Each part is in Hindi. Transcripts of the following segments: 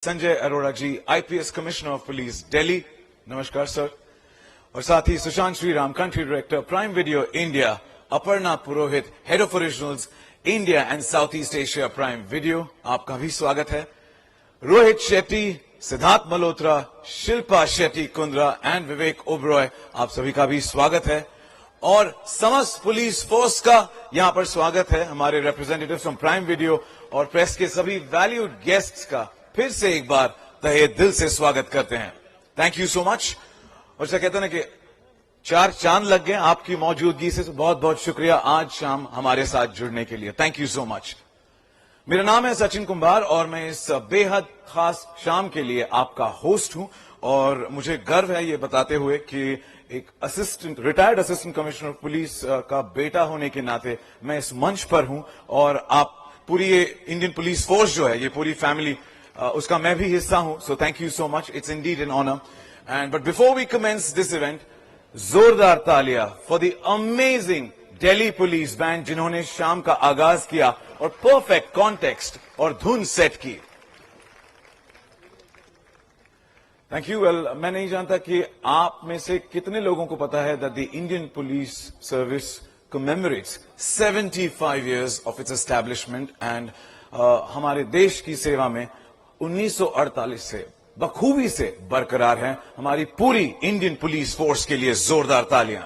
Sanjay Arora ji, IPS commissioner of police Delhi, नमस्कार सर। और साथ ही Sushant Shriram, country director prime video India, Aparna Purohit, head of originals India and south east Asia prime video, आपका भी स्वागत है। रोहित शेट्टी, सिद्धार्थ मल्होत्रा, शिल्पा शेट्टी कुंद्रा एंड विवेक ओबरॉय, आप सभी का भी स्वागत है। और समस्त पुलिस फोर्स का यहां पर स्वागत है। हमारे रिप्रेजेंटेटिव फ्रॉम प्राइम वीडियो और प्रेस के सभी वैल्यूड गेस्ट्स का फिर से एक बार तहे दिल से स्वागत करते हैं। Thank you so much. और क्या कहते हैं ना कि चार चांद लग गए आपकी मौजूदगी से, तो बहुत बहुत शुक्रिया आज शाम हमारे साथ जुड़ने के लिए। Thank you so much. मेरा नाम है सचिन कुंभार और मैं इस बेहद खास शाम के लिए आपका होस्ट हूं। और मुझे गर्व है ये बताते हुए कि एक retired assistant commissioner of police का बेटा होने के नाते मैं इस मंच पर हूं। और आप पूरी ये इंडियन पुलिस फोर्स जो है, ये पूरी फैमिली, उसका मैं भी हिस्सा हूं। So thank you so much, it's indeed an honour. And but before we commence this event, जोरदार तालियां for the amazing Delhi police band जिन्होंने शाम का आगाज किया और परफेक्ट कॉन्टेक्स्ट और धुन सेट की। Thank you. वेल, मैं नहीं जानता कि आप में से कितने लोगों को पता है that the Indian police service commemorates 75 years of its establishment and हमारे देश की सेवा में 1948 से बखूबी से बरकरार है हमारी पूरी इंडियन पुलिस फोर्स के लिए जोरदार तालियां।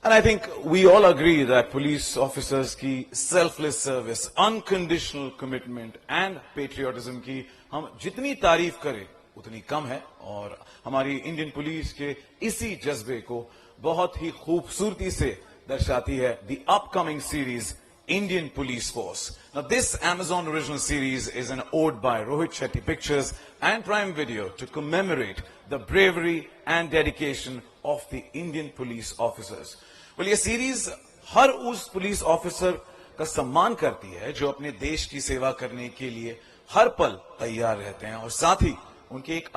And I think we all agree that police officers की selfless service, unconditional commitment and patriotism की हम जितनी तारीफ करें उतनी कम है। और हमारी इंडियन पुलिस के इसी जज्बे को बहुत ही खूबसूरती से दर्शाती है the upcoming series Indian Police Force. Now this Amazon original series is an ode by Rohit Shetty Pictures and Prime Video to commemorate the bravery and dedication of the Indian police officers. Well, ये सीरीज हर उस पुलिस ऑफिसर का सम्मान करती है जो अपने देश की सेवा करने के लिए हर पल तैयार रहते हैं और साथ ही उन्हें एक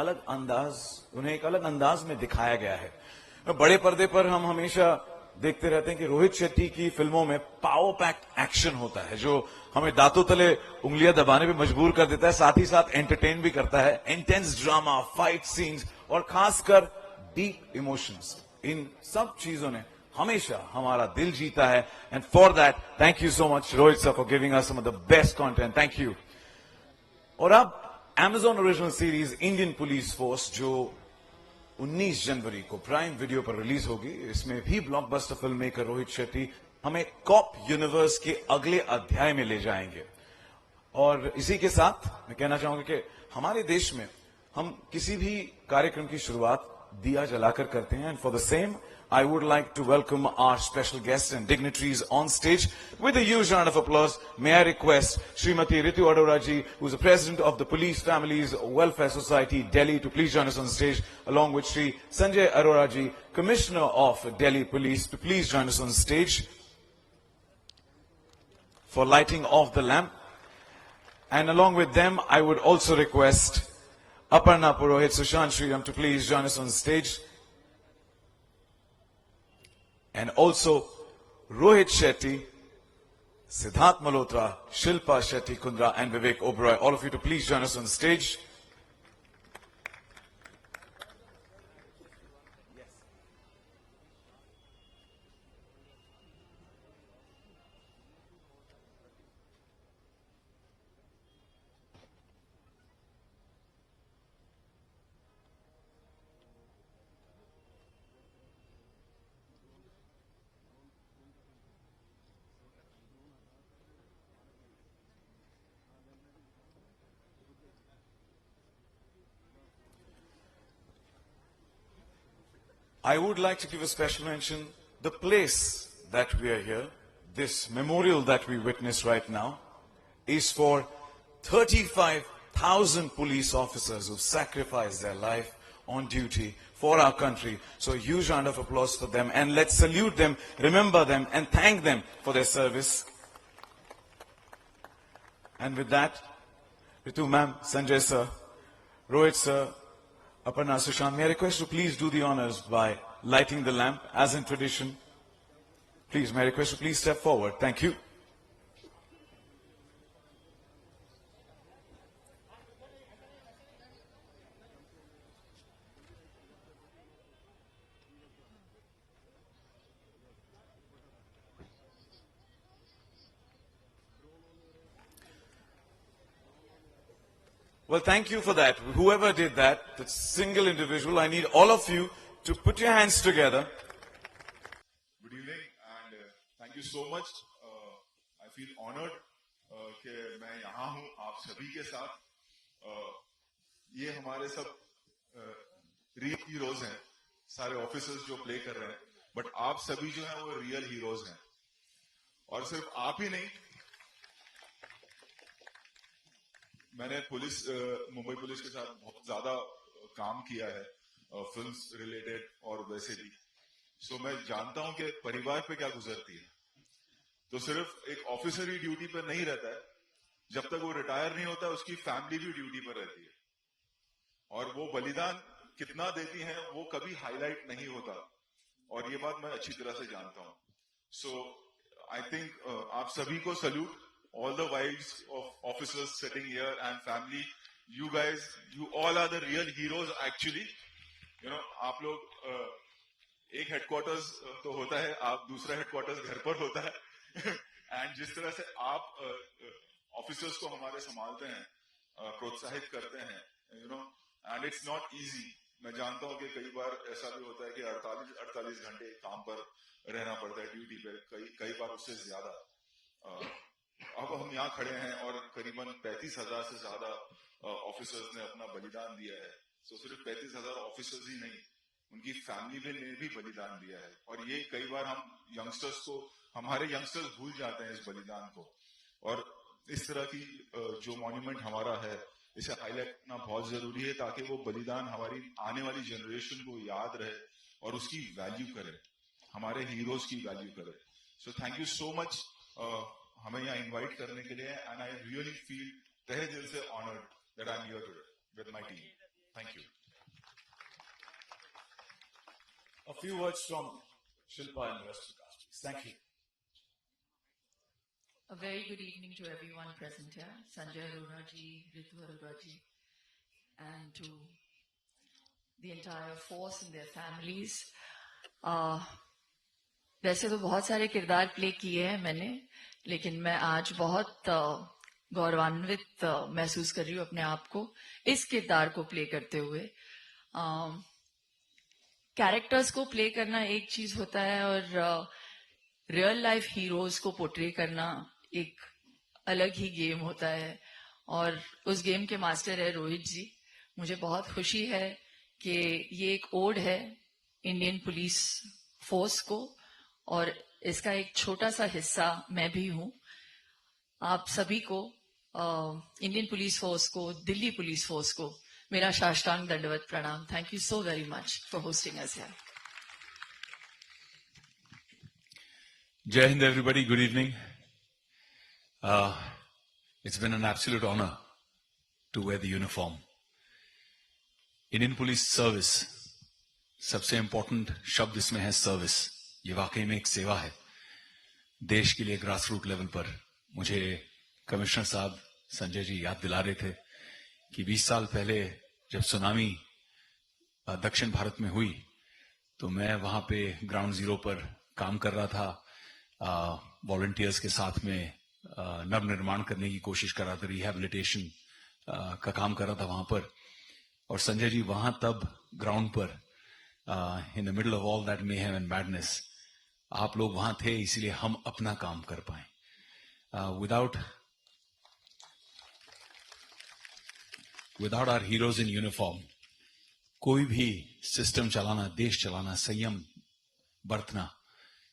अलग अंदाज में दिखाया गया है। बड़े पर्दे पर हम हमेशा देखते रहते हैं कि रोहित शेट्टी की फिल्मों में पावर पैक्ड एक्शन होता है जो हमें दांतों तले उंगलियां दबाने पे मजबूर कर देता है, साथ ही साथ एंटरटेन भी करता है। इंटेंस ड्रामा, फाइट सीन्स और खासकर डीप इमोशंस, इन सब चीजों ने हमेशा हमारा दिल जीता है। And for that thank you so much Rohit sir for giving us some of the best content. Thank you. और अब Amazon original series Indian police force जो 19 जनवरी को प्राइम वीडियो पर रिलीज होगी, इसमें भी blockbuster film maker Rohit Shetty हमें कॉप यूनिवर्स के अगले अध्याय में ले जाएंगे। और इसी के साथ मैं कहना चाहूंगा कि हमारे देश में हम किसी भी कार्यक्रम की शुरुआत दिया जलाकर करते हैं। And for the same I would like to welcome our special guests and dignitaries on stage. With a huge round of applause, may I request Srimati Ritu Arora ji, who is the President of the Police Families Welfare Society, Delhi, to please join us on stage, along with Sri Sanjay Arora ji, Commissioner of Delhi Police, to please join us on stage for lighting of the lamp. And along with them, I would also request Aparna Purohit, Sushant Sriram, to please join us on stage. And also Rohit Shetty, Siddharth Malhotra, Shilpa Shetty Kundra and Vivek Oberoi, all of you to please join us on stage. I would like to give a special mention. The place that we are here, this memorial that we witness right now, is for 35,000 police officers who sacrificed their life on duty for our country. So a huge round of applause for them, and let's salute them, remember them, and thank them for their service. And with that, Ritu ma'am, Sanjay sir, Rohit sir, Aparna, Sushant, may I request to please do the honors by lighting the lamp as in tradition. Please, may I request to please step forward. Thank you. Well, thank you for that. Whoever did that, that single individual, I need all of you to put your hands together. Good evening and thank you so much. I feel honored कि मैं यहाँ हूँ आप सभी के साथ. ये हमारे सब रियल हीरोज हैं, सारे ऑफिसर्स जो प्ले कर रहे हैं, बट आप सभी जो हैं वो रियल हीरोज हैं. और सिर्फ आप ही नहीं, मैंने मुंबई पुलिस के साथ बहुत ज्यादा काम किया है, फिल्म्स रिलेटेड और वैसे भी. सो मैं जानता हूं कि परिवार पे क्या गुजरती है. तो सिर्फ एक ऑफिसर ही ड्यूटी पर नहीं रहता है, जब तक वो रिटायर नहीं होता उसकी फैमिली भी ड्यूटी पर रहती है. और वो बलिदान कितना देती है वो कभी हाईलाइट नहीं होता, और ये बात मैं अच्छी तरह से जानता हूं. सो आई थिंक आप सभी को salute. All the wives of officers sitting here and family, you guys, you all are the real heroes actually. You know, आप लोग एक हेडक्वार्टर्स तो होता है, आप दूसरा हेडक्वार्टर्स घर पर होता है. एंड जिस तरह से आप ऑफिसर्स को हमारे संभालते हैं, प्रोत्साहित करते हैं, you know, and it's not easy. मैं जानता हूं कि कई बार ऐसा भी होता है कि 48 घंटे काम पर रहना पड़ता है, ड्यूटी पे, कई बार उससे ज्यादा. अब हम यहाँ खड़े हैं और करीबन 35,000 से ज्यादा ऑफिसर्स ने अपना बलिदान दिया है. सो सिर्फ 35,000 ऑफिसर्स ही नहीं, उनकी फैमिली ने भी बलिदान दिया है. और ये कई बार हमारे यंगस्टर्स भूल जाते हैं इस बलिदान को. और इस तरह की जो मॉन्यूमेंट हमारा है, इसे हाईलाइट करना बहुत जरूरी है, ताकि वो बलिदान हमारी आने वाली जनरेशन को याद रहे और उसकी वैल्यू करे, हमारे हीरोज की वैल्यू करे. सो थैंक यू सो मच हमें यहाँ इनवाइट करने के लिए. एंड आई रियली फील तहे दिल से honoured that I am here today with my team. Thank you. A few words from Shilpa and the rest of the cast. Thank you. A very good evening to everyone present here, Sanjay Arora ji, Ritu Arora ji, and to the entire force and their families. वैसे तो बहुत सारे किरदार प्ले किए हैं मैंने, लेकिन मैं आज बहुत गौरवान्वित महसूस कर रही हूँ अपने आप को इस किरदार को प्ले करते हुए. कैरेक्टर्स को प्ले करना एक चीज होता है और रियल लाइफ हीरोज को पोर्ट्रे करना एक अलग ही गेम होता है. और उस गेम के मास्टर है रोहित जी. मुझे बहुत खुशी है कि ये एक ओड है इंडियन पुलिस फोर्स को, और इसका एक छोटा सा हिस्सा मैं भी हूं. आप सभी को, इंडियन पुलिस फोर्स को, दिल्ली पुलिस फोर्स को मेरा साष्टांग दंडवत प्रणाम. Thank you so very much for hosting us here. Jai Hind, everybody. Good evening. It's been an absolute honor to wear the uniform. Indian Police Service, सबसे important शब्द इसमें है सर्विस. ये वाकई में एक सेवा है देश के लिए. ग्रास रूट लेवल पर मुझे कमिश्नर साहब संजय जी याद दिला रहे थे कि 20 साल पहले जब सुनामी दक्षिण भारत में हुई तो मैं वहां पे ग्राउंड जीरो पर काम कर रहा था. वॉलंटियर्स के साथ में नवनिर्माण करने की कोशिश कर रहा था, रिहैबिलिटेशन का काम कर रहा था वहां पर. और संजय जी वहां तब ग्राउंड पर in the middle of all that mayhem and madness आप लोग वहां थे, इसलिए हम अपना काम कर पाए. Without our heroes in uniform कोई भी सिस्टम चलाना, देश चलाना, संयम बरतना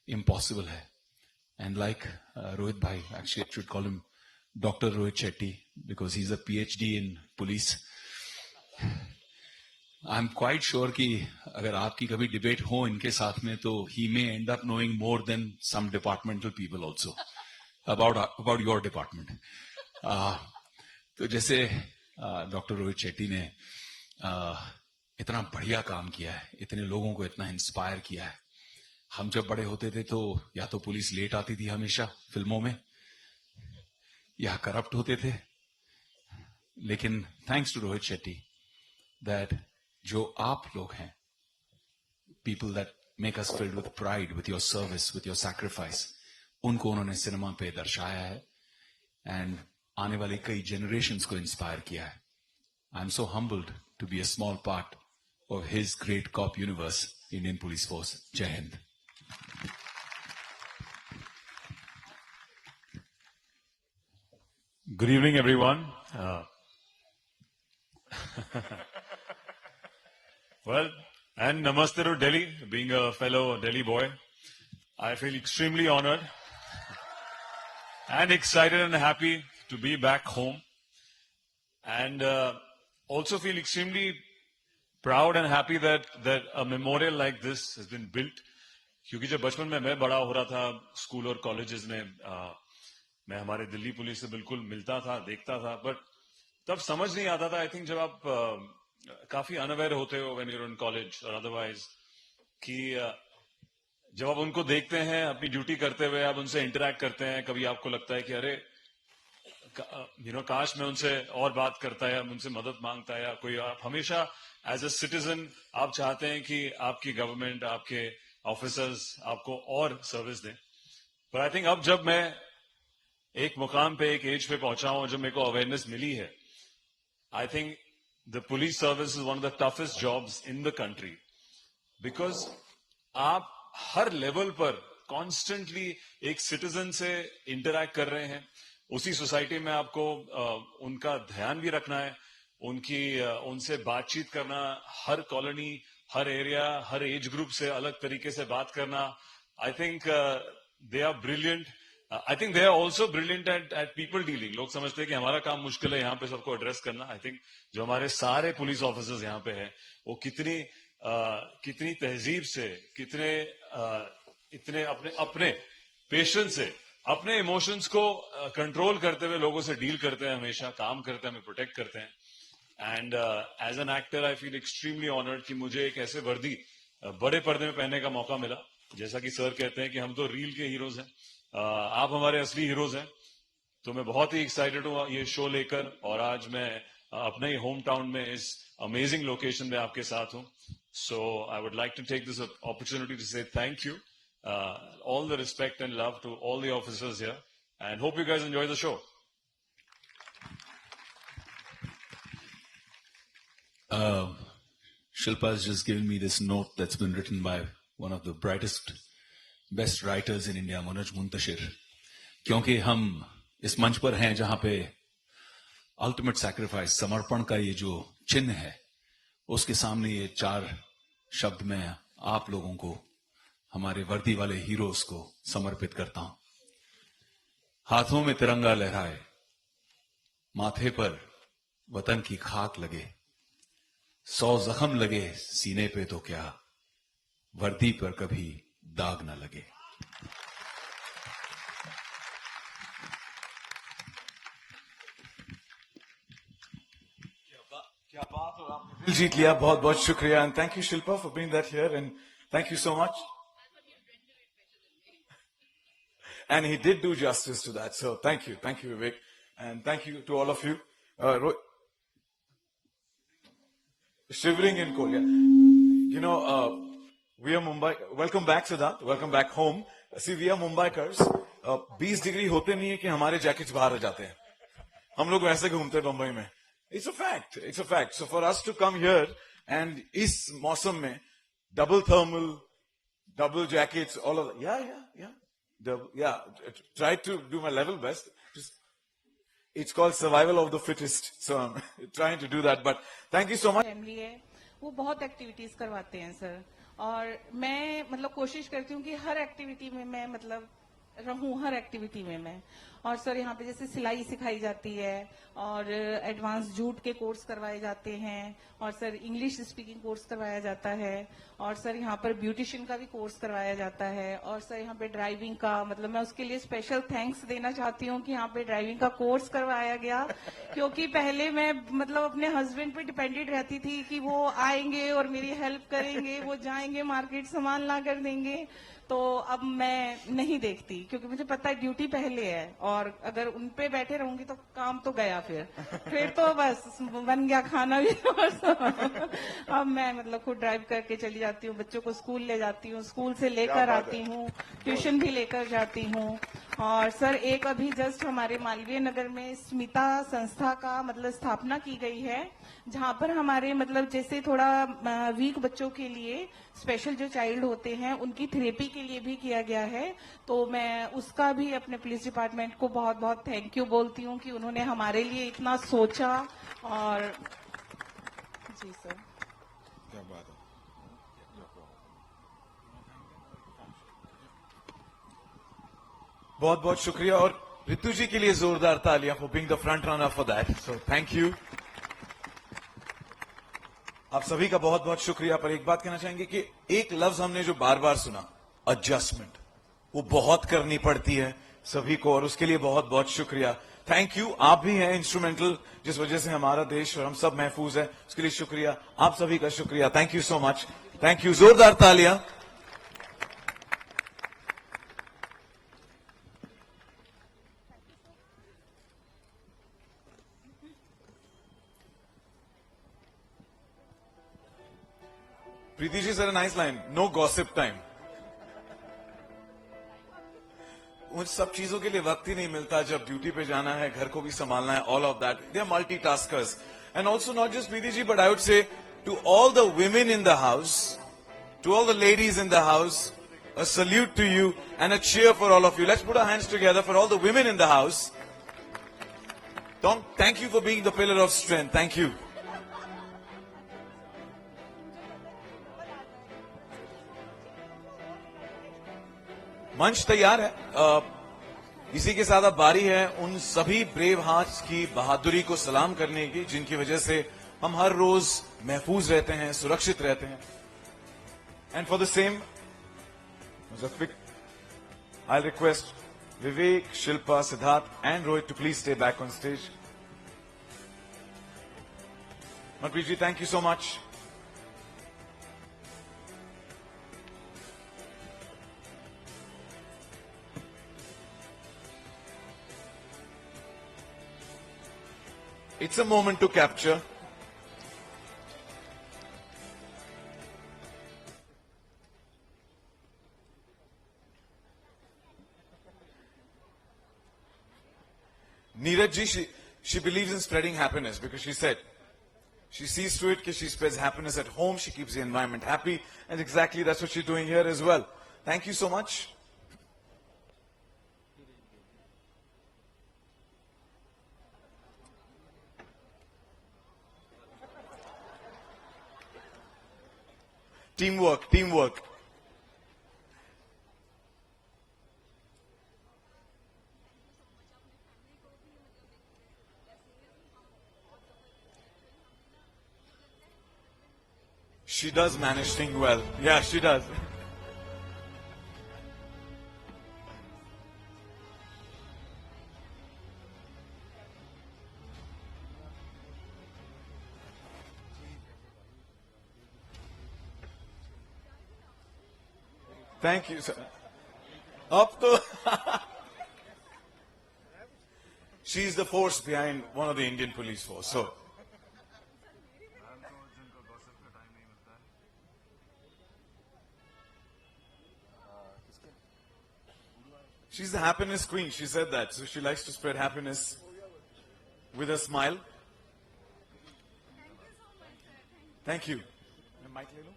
इम्पॉसिबल है. एंड लाइक रोहित भाई, actually I should call him doctor Rohit Shetty because he is a PhD in police. I am quite sure कि अगर आपकी कभी डिबेट हो इनके साथ में तो he may end up knowing more than some departmental people also about your department. तो जैसे डॉक्टर रोहित शेट्टी ने इतना बढ़िया काम किया है, इतने लोगों को इतना इंस्पायर किया है. हम जब बड़े होते थे तो या तो पुलिस लेट आती थी हमेशा फिल्मों में, या करप्ट होते थे. लेकिन thanks to Rohit Shetty that जो आप लोग हैं, people that make us filled with pride, with your service, with your sacrifice, उनको उन्होंने सिनेमा पे दर्शाया है एंड आने वाली कई जनरेशंस को इंस्पायर किया है. I'm so humbled to be a small part of his great cop universe, Indian Police Force. Jai Hind. Good evening, everyone. Well, and namaste to Delhi. Being a fellow Delhi boy, I feel extremely honored and excited and happy to be back home, and also feel extremely proud and happy that a memorial like this has been built. क्योंकि जब बचपन में मैं बड़ा हो रहा था स्कूल और कॉलेजेस में, मैं हमारे दिल्ली पुलिस से बिल्कुल मिलता था, देखता था, बट तब समझ नहीं आता था. आई थिंक जब आप काफी अनअवेयर होते हो when you are in college और अदरवाइज, कि जब आप उनको देखते हैं अपनी ड्यूटी करते हुए, आप उनसे इंटरेक्ट करते हैं, कभी आपको लगता है कि अरे काश मैं उनसे और बात करता या उनसे मदद मांगता, या कोई, आप हमेशा एज अ सिटीजन आप चाहते हैं कि आपकी गवर्नमेंट, आपके ऑफिसर्स आपको और सर्विस दें. पर आई थिंक अब जब मैं एक मुकाम पे, एक एज पे पहुंचा हूं, जब मेरे को अवेयरनेस मिली है, I think the police service is one of the toughest jobs in the country, because आप हर लेवल पर कॉन्स्टेंटली एक सिटीजन से इंटरैक्ट कर रहे हैं. उसी सोसाइटी में आपको उनका ध्यान भी रखना है, उनसे बातचीत करना, हर कॉलोनी, हर एरिया, हर एज ग्रुप से अलग तरीके से बात करना. I think they are brilliant. I think they are also brilliant at people dealing. लोग समझते हैं कि हमारा काम मुश्किल है यहाँ पे सबको एड्रेस करना. आई थिंक जो हमारे सारे पुलिस ऑफिसर्स यहाँ पे हैं, वो कितनी तहजीब से, इतने अपने पेशेंस से, अपने इमोशंस को कंट्रोल करते हुए लोगों से डील करते हैं, हमेशा काम करते हैं, हमें प्रोटेक्ट करते हैं. And as an actor I feel extremely honoured कि मुझे एक ऐसे वर्दी बड़े पर्दे में पहनने का मौका मिला. जैसा कि सर कहते हैं कि हम तो रील के हीरोज हैं, आप हमारे असली हीरोज हैं. तो मैं बहुत ही एक्साइटेड हूँ ये शो लेकर, और आज मैं अपने ही होम टाउन में इस अमेजिंग लोकेशन में आपके साथ हूँ. So I would like to take this opportunity to say thank you, all the respect and love to all the officers here, and hope you guys enjoy the show. Shilpa has just given me this note that's been written by one of the brightest, best writers in India, Manoj Muntashir. क्योंकि हम इस मंच पर हैं जहां पे अल्टीमेट सैक्रिफाइस, समर्पण का ये जो चिन्ह है, उसके सामने ये 4 शब्द मैं आप लोगों को, हमारे वर्दी वाले हीरोज को समर्पित करता हूं. हाथों में तिरंगा लहराए, माथे पर वतन की खाक लगे, 100 जख्म लगे सीने पे तो क्या, वर्दी पर कभी दाग ना लगे. क्या बात, और आपने दिल जीत लिया. बहुत बहुत शुक्रिया, and thank you Shilpa for bringing that here, and thank you so much. And he did do justice to that. So thank you, Vivek, and thank you to all of you. Shivering in Korea. You know, we are Mumbai. Welcome back, Siddharth. Welcome back home. See, we are Mumbaikars. 20 degree होते नहीं है कि हमारे जैकेट्स बाहर आ जाते हैं. हम लोग वैसे घूमते हैं मुंबई में. It's a fact. It's a fact. So for us to come here and इस मौसम में double thermal, double jackets, all of that. Yeah. Try to do my level best. It's called survival of the fittest. So I'm trying to do that. But thank you so much. Family है, वो बहुत एक्टिविटीज करवाते हैं सर, और मैं मतलब कोशिश करती हूँ कि हर एक्टिविटी में मैं मतलब रहूं, हर एक्टिविटी में मैं. और सर यहाँ पे जैसे सिलाई सिखाई जाती है, और एडवांस जूट के कोर्स करवाए जाते हैं, और सर इंग्लिश स्पीकिंग कोर्स करवाया जाता है, और सर यहाँ पर ब्यूटिशियन का भी कोर्स करवाया जाता है, और सर यहाँ पे ड्राइविंग का, मतलब मैं उसके लिए स्पेशल थैंक्स देना चाहती हूँ कि यहाँ पे ड्राइविंग का कोर्स करवाया गया. क्योंकि पहले मैं मतलब अपने हस्बैंड पे डिपेंडेंट रहती थी कि वो आएंगे और मेरी हेल्प करेंगे, वो जाएंगे मार्केट सामान ला कर देंगे. तो अब मैं नहीं देखती, क्योंकि मुझे पता है ड्यूटी पहले है, और अगर उन पे बैठे रहूंगी तो काम तो गया. फिर तो बस बन गया खाना भी. अब मैं मतलब खुद ड्राइव करके चली जाती हूँ, बच्चों को स्कूल ले जाती हूँ, स्कूल से लेकर आती हूँ, ट्यूशन भी लेकर जाती हूँ, और सर एक अभी जस्ट हमारे मालवीय नगर में स्मिता संस्था का मतलब स्थापना की गई है, जहां पर हमारे मतलब जैसे थोड़ा वीक बच्चों के लिए स्पेशल जो चाइल्ड होते हैं उनकी थेरेपी के लिए भी किया गया है। तो मैं उसका भी अपने पुलिस डिपार्टमेंट को बहुत बहुत थैंक यू बोलती हूँ कि उन्होंने हमारे लिए इतना सोचा। और जी सर, क्या बात है। बहुत बहुत शुक्रिया और रितु जी के लिए जोरदार तालियां for being the front runner for that, so thank you. आप सभी का बहुत बहुत शुक्रिया। पर एक बात कहना चाहेंगे कि एक लफ्ज हमने जो बार बार सुना, एडजस्टमेंट, वो बहुत करनी पड़ती है सभी को, और उसके लिए बहुत बहुत शुक्रिया। Thank you. आप भी हैं इंस्ट्रूमेंटल जिस वजह से हमारा देश और हम सब महफूज है, उसके लिए शुक्रिया। आप सभी का शुक्रिया। Thank you so much. Thank you. जोरदार तालियां। Preeti ji said a nice line, no gossip time. उन सब चीजों के लिए वक्त ही नहीं मिलता जब ड्यूटी पे जाना है, घर को भी संभालना है, all of that. They are multitaskers. And also not just Preeti ji, but I would say to all the women in the house, to all the ladies in the house, a salute to you and a cheer for all of you. Let's put our hands together for all the women in the house. Tom, thank you for being the pillar of strength. Thank you. मंच तैयार है। इसी के साथ अब बारी है उन सभी ब्रेव हार्ट्स की बहादुरी को सलाम करने की जिनकी वजह से हम हर रोज महफूज रहते हैं, सुरक्षित रहते हैं। And for the same I request Vivek, Shilpa, Siddharth and Rohit to please stay back on stage. Manpreet ji, thank you so much. It's a moment to capture. Neeraj ji, she believes in spreading happiness because she said she sees to it that she spreads happiness at home, she keeps the environment happy, and exactly that's what she's doing here as well. Thank you so much. Teamwork, teamwork. She does manage things well. Yeah, she does. Thank you, sir. Up to she's the force behind one of the Indian police force. So she's the happiness queen. She said that. So she likes to spread happiness with a smile. Thank you. Mic le lo.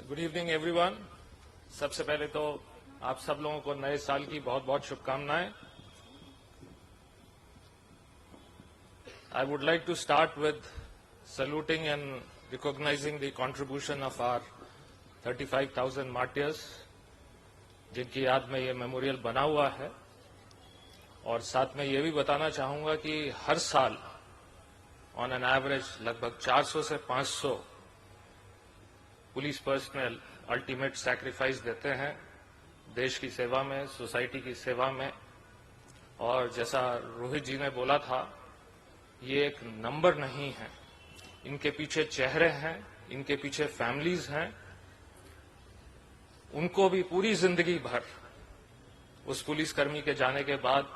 Good evening everyone. सबसे पहले तो आप सब लोगों को नए साल की बहुत बहुत शुभकामनाएं। I would like to start with saluting and recognising the contribution of our 35,000 martyrs, जिनकी याद में ये मेमोरियल बना हुआ है। और साथ में ये भी बताना चाहूंगा कि हर साल ऑन एन एवरेज लगभग 400 से 500 पुलिस पर्सनल अल्टीमेट सैक्रिफाइस देते हैं देश की सेवा में, सोसाइटी की सेवा में। और जैसा रोहित जी ने बोला था, ये एक नंबर नहीं है, इनके पीछे चेहरे हैं, इनके पीछे फैमिलीज हैं। उनको भी पूरी जिंदगी भर उस पुलिसकर्मी के जाने के बाद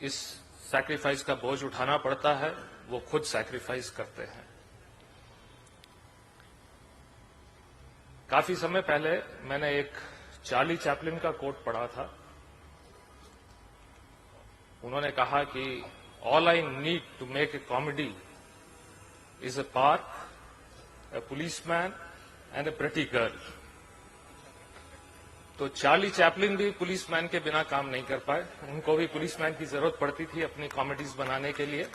इस सैक्रिफाइस का बोझ उठाना पड़ता है वो खुद सैक्रिफाइस करते हैं। काफी समय पहले मैंने एक चार्ली चैपलिन का कोट पढ़ा था। उन्होंने कहा कि all I need to make a comedy is a park, a policeman and a pretty girl. तो चार्ली चैपलिन भी पुलिसमैन के बिना काम नहीं कर पाए, उनको भी पुलिसमैन की जरूरत पड़ती थी अपनी कॉमेडीज बनाने के लिए।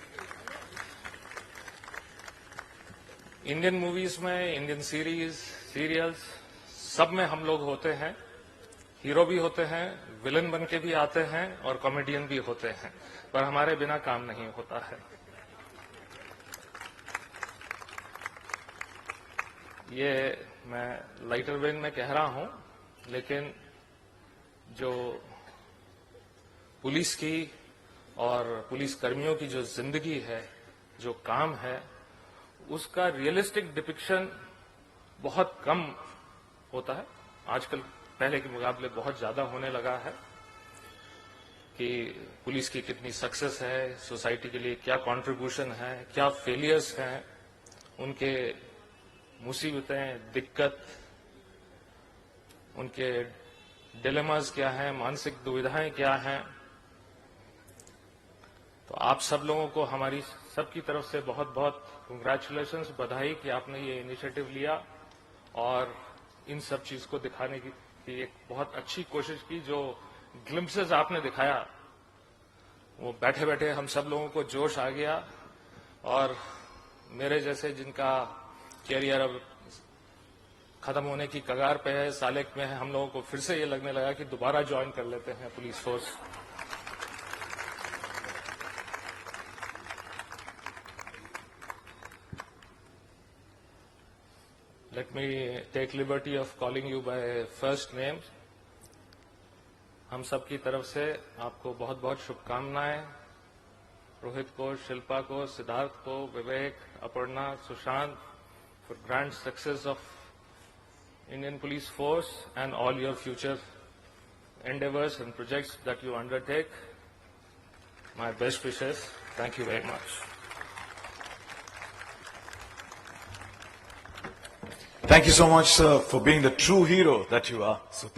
इंडियन मूवीज में, इंडियन सीरियल्स सब में हम लोग होते हैं, हीरो भी होते हैं, विलन बन के भी आते हैं और कॉमेडियन भी होते हैं, पर हमारे बिना काम नहीं होता है। ये मैं लाइटर वेन में कह रहा हूं, लेकिन जो पुलिस की और पुलिस कर्मियों की जो जिंदगी है, जो काम है, उसका रियलिस्टिक डिपिक्शन बहुत कम होता है। आजकल पहले के मुकाबले बहुत ज्यादा होने लगा है कि पुलिस की कितनी सक्सेस है, सोसाइटी के लिए क्या कंट्रीब्यूशन है, क्या फेलियर्स हैं, उनके मुसीबतें, दिक्कत, उनके डिलेमास क्या हैं, मानसिक दुविधाएं क्या हैं। तो आप सब लोगों को हमारी सबकी तरफ से बहुत बहुत कंग्रेचुलेशंस, बधाई कि आपने ये इनिशिएटिव लिया और इन सब चीज को दिखाने की एक बहुत अच्छी कोशिश की। जो ग्लिम्पसेस आपने दिखाया वो बैठे बैठे हम सब लोगों को जोश आ गया, और मेरे जैसे जिनका कैरियर अब खत्म होने की कगार पे है, सालेक में है, हम लोगों को फिर से ये लगने लगा कि दोबारा ज्वाइन कर लेते हैं police force. Let me take liberty of calling you by first name. हम सब की तरफ से आपको बहुत बहुत शुभकामनाएं। रोहित को, शिल्पा को, सिद्धार्थ को, विवेक, Aparna, Sushant, for grand success of Indian Police Force and all your future endeavors and projects that you undertake. My best wishes. Thank you very much. Thank you so much, sir, for being the true hero that you are. So thank